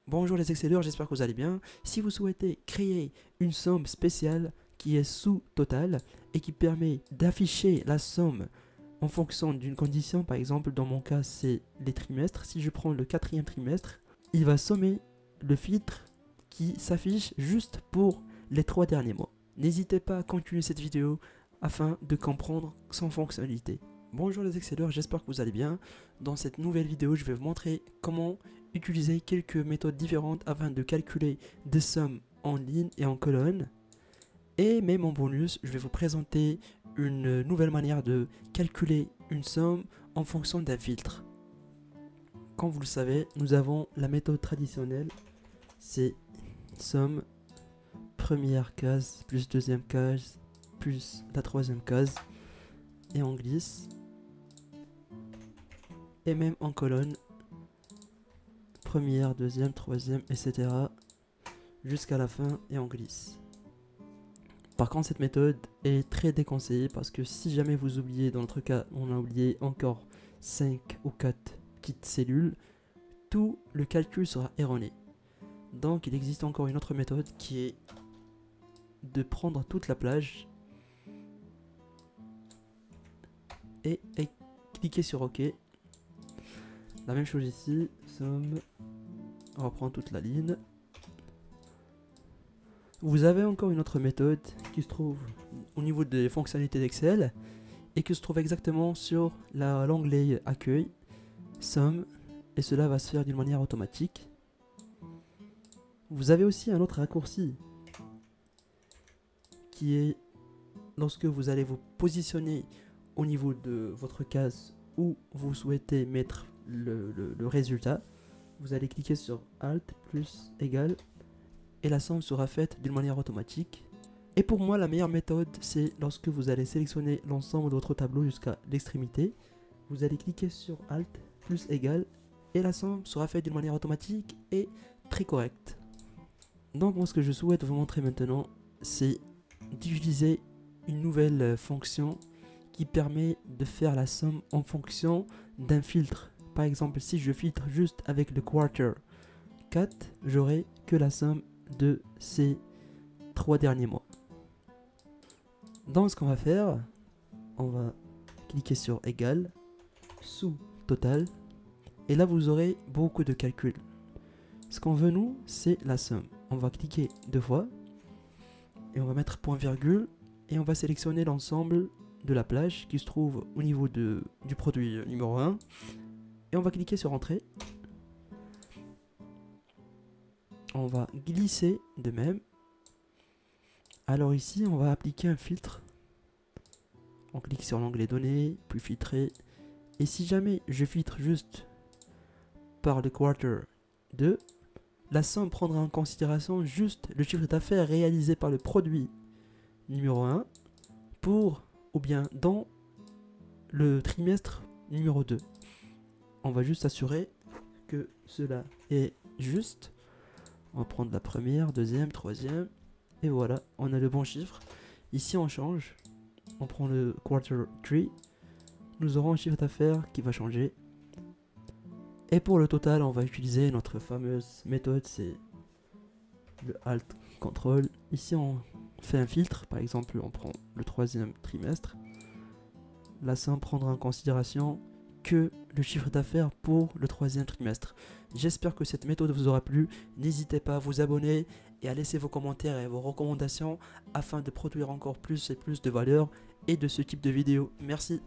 Bonjour les excelleurs, j'espère que vous allez bien. Si vous souhaitez créer une somme spéciale qui est sous total et qui permet d'afficher la somme en fonction d'une condition, par exemple dans mon cas c'est les trimestres, si je prends le 4e trimestre, il va sommer le filtre qui s'affiche juste pour les 3 derniers mois. N'hésitez pas à continuer cette vidéo afin de comprendre son fonctionnalité. Bonjour les excelleurs, j'espère que vous allez bien. Dans cette nouvelle vidéo, je vais vous montrer comment utiliser quelques méthodes différentes afin de calculer des sommes en ligne et en colonne. Et même en bonus, je vais vous présenter une nouvelle manière de calculer une somme en fonction d'un filtre. Comme vous le savez, nous avons la méthode traditionnelle, c'est somme, première case, plus deuxième case, plus la troisième case, et on glisse. Et même en colonne, première, deuxième, troisième, etc. jusqu'à la fin et on glisse. Par contre, cette méthode est très déconseillée parce que si jamais vous oubliez, dans notre cas, on a oublié encore 5 ou 4 petites cellules, tout le calcul sera erroné. Donc, il existe encore une autre méthode qui est de prendre toute la plage et cliquer sur OK. La même chose ici, somme, on va prendre toute la ligne. Vous avez encore une autre méthode qui se trouve au niveau des fonctionnalités d'Excel et qui se trouve exactement sur l'onglet accueil, somme, et cela va se faire d'une manière automatique. Vous avez aussi un autre raccourci qui est lorsque vous allez vous positionner au niveau de votre case où vous souhaitez mettre le résultat, vous allez cliquer sur Alt plus égal et la somme sera faite d'une manière automatique. Et pour moi, la meilleure méthode, c'est lorsque vous allez sélectionner l'ensemble de votre tableau jusqu'à l'extrémité, vous allez cliquer sur Alt plus égal et la somme sera faite d'une manière automatique et très correcte. Donc moi, ce que je souhaite vous montrer maintenant, c'est d'utiliser une nouvelle fonction qui permet de faire la somme en fonction d'un filtre. Par exemple, si je filtre juste avec le quarter 4, j'aurai que la somme de ces 3 derniers mois. Donc ce qu'on va faire, on va cliquer sur égal, sous total, et là vous aurez beaucoup de calculs. Ce qu'on veut nous, c'est la somme. On va cliquer 2 fois, et on va mettre point virgule, et on va sélectionner l'ensemble de la plage qui se trouve au niveau du produit numéro 1, et on va cliquer sur entrée. On va glisser de même. Alors ici, on va appliquer un filtre. On clique sur l'onglet données, puis filtrer. Et si jamais je filtre juste par le quarter 2, la somme prendra en considération juste le chiffre d'affaires réalisé par le produit numéro 1 pour ou bien dans le trimestre numéro 2. On va juste assurer que cela est juste. On va prendre la première, deuxième, troisième. Et voilà, on a le bon chiffre. Ici, on change. On prend le quarter 3. Nous aurons un chiffre d'affaires qui va changer. Et pour le total, on va utiliser notre fameuse méthode, c'est le Alt Control. Ici, on fait un filtre. Par exemple, on prend le 3e trimestre. La somme prendra en considération que le chiffre d'affaires pour le 3e trimestre. J'espère que cette méthode vous aura plu. N'hésitez pas à vous abonner et à laisser vos commentaires et vos recommandations afin de produire encore plus et plus de valeur et de ce type de vidéos. Merci.